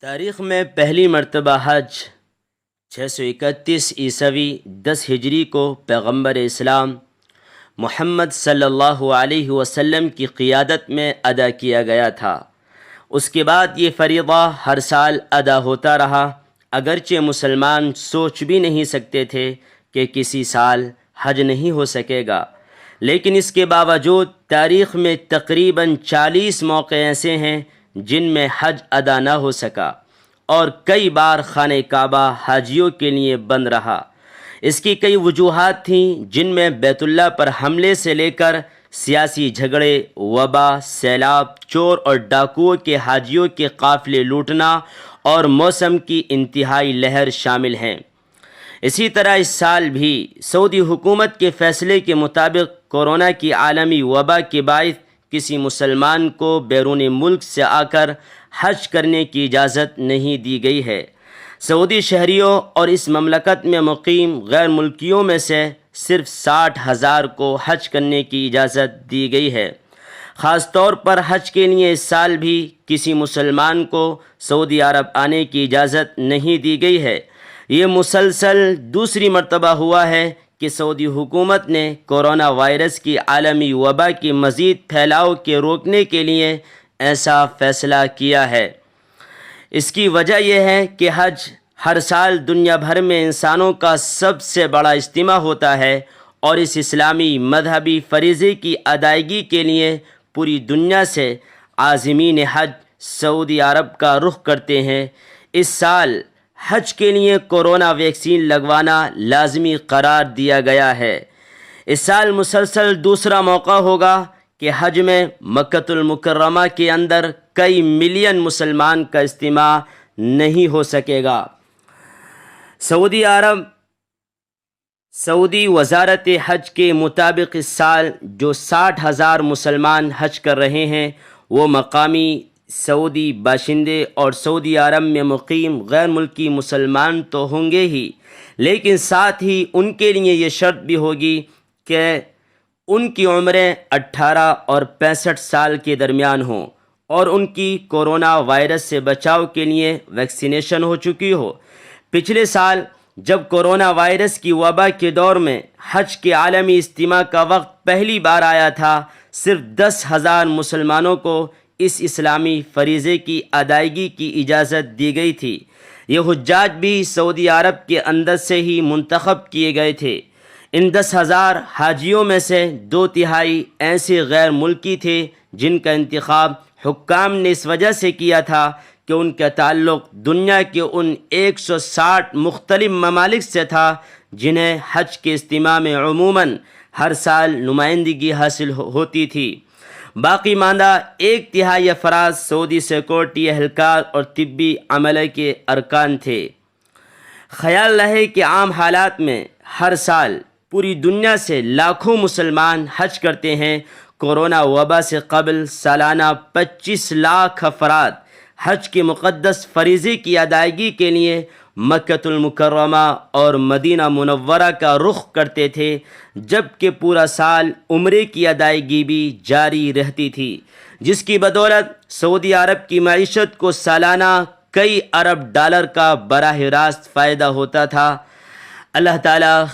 تاریخ میں پہلی مرتبہ حج 631 عیسوی 10 ہجری کو پیغمبر اسلام محمد صلی اللہ علیہ وسلم کی قیادت میں ادا کیا گیا تھا۔ اس کے بعد یہ فریضہ ہر سال ادا ہوتا رہا، اگرچہ مسلمان سوچ بھی نہیں سکتے تھے کہ کسی سال حج نہیں ہو سکے گا، لیکن اس کے باوجود تاریخ میں تقریباً 40 موقع ایسے ہیں جن میں حج ادا نہ ہو سکا، اور کئی بار خانہ کعبہ حاجیوں کے لیے بند رہا۔ اس کی کئی وجوہات تھیں، جن میں بیت اللہ پر حملے سے لے کر سیاسی جھگڑے، وبا، سیلاب، چور اور ڈاکوؤں کے حاجیوں کے قافلے لوٹنا اور موسم کی انتہائی لہر شامل ہیں۔ اسی طرح اس سال بھی سعودی حکومت کے فیصلے کے مطابق کورونا کی عالمی وبا کے باعث کسی مسلمان کو بیرون ملک سے آ کر حج کرنے کی اجازت نہیں دی گئی ہے۔ سعودی شہریوں اور اس مملکت میں مقیم غیر ملکیوں میں سے صرف 60,000 کو حج کرنے کی اجازت دی گئی ہے۔ خاص طور پر حج کے لیے اس سال بھی کسی مسلمان کو سعودی عرب آنے کی اجازت نہیں دی گئی ہے۔ یہ مسلسل دوسری مرتبہ ہوا ہے کہ سعودی حکومت نے کورونا وائرس کی عالمی وبا کی مزید پھیلاؤ کے روکنے کے لیے ایسا فیصلہ کیا ہے۔ اس کی وجہ یہ ہے کہ حج ہر سال دنیا بھر میں انسانوں کا سب سے بڑا اجتماع ہوتا ہے، اور اس اسلامی مذہبی فریضے کی ادائیگی کے لیے پوری دنیا سے عازمین حج سعودی عرب کا رخ کرتے ہیں۔ اس سال حج کے لیے کورونا ویکسین لگوانا لازمی قرار دیا گیا ہے۔ اس سال مسلسل دوسرا موقع ہوگا کہ حج میں مکۃ المکرمہ کے اندر کئی ملین مسلمان کا اجتماع نہیں ہو سکے گا۔ سعودی وزارت حج کے مطابق اس سال جو 60,000 مسلمان حج کر رہے ہیں وہ مقامی سعودی باشندے اور سعودی عرب میں مقیم غیر ملکی مسلمان تو ہوں گے ہی، لیکن ساتھ ہی ان کے لیے یہ شرط بھی ہوگی کہ ان کی عمریں 18 اور 65 سال کے درمیان ہوں، اور ان کی کورونا وائرس سے بچاؤ کے لیے ویکسینیشن ہو چکی ہو۔ پچھلے سال جب کورونا وائرس کی وبا کے دور میں حج کے عالمی اجتماع کا وقت پہلی بار آیا تھا، صرف 10,000 مسلمانوں کو اس اسلامی فریضے کی ادائیگی کی اجازت دی گئی تھی۔ یہ حجاج بھی سعودی عرب کے اندر سے ہی منتخب کیے گئے تھے۔ ان 10,000 حاجیوں میں سے 2/3 ایسے غیر ملکی تھے جن کا انتخاب حکام نے اس وجہ سے کیا تھا کہ ان کا تعلق دنیا کے ان 160 مختلف ممالک سے تھا جنہیں حج کے اجتماع میں عموماً ہر سال نمائندگی حاصل ہوتی تھی۔ باقی ماندہ 1/3 افراد سعودی سیکورٹی اہلکار اور طبی عملے کے ارکان تھے۔ خیال رہے کہ عام حالات میں ہر سال پوری دنیا سے لاکھوں مسلمان حج کرتے ہیں۔ کورونا وبا سے قبل سالانہ 25 لاکھ افراد حج کے مقدس فریضے کی ادائیگی کے لیے مکۃ المکرمہ اور مدینہ منورہ کا رخ کرتے تھے، جبکہ پورا سال عمرے کی ادائیگی بھی جاری رہتی تھی، جس کی بدولت سعودی عرب کی معیشت کو سالانہ کئی ارب ڈالر کا براہ راست فائدہ ہوتا تھا۔ اللہ تعالیٰ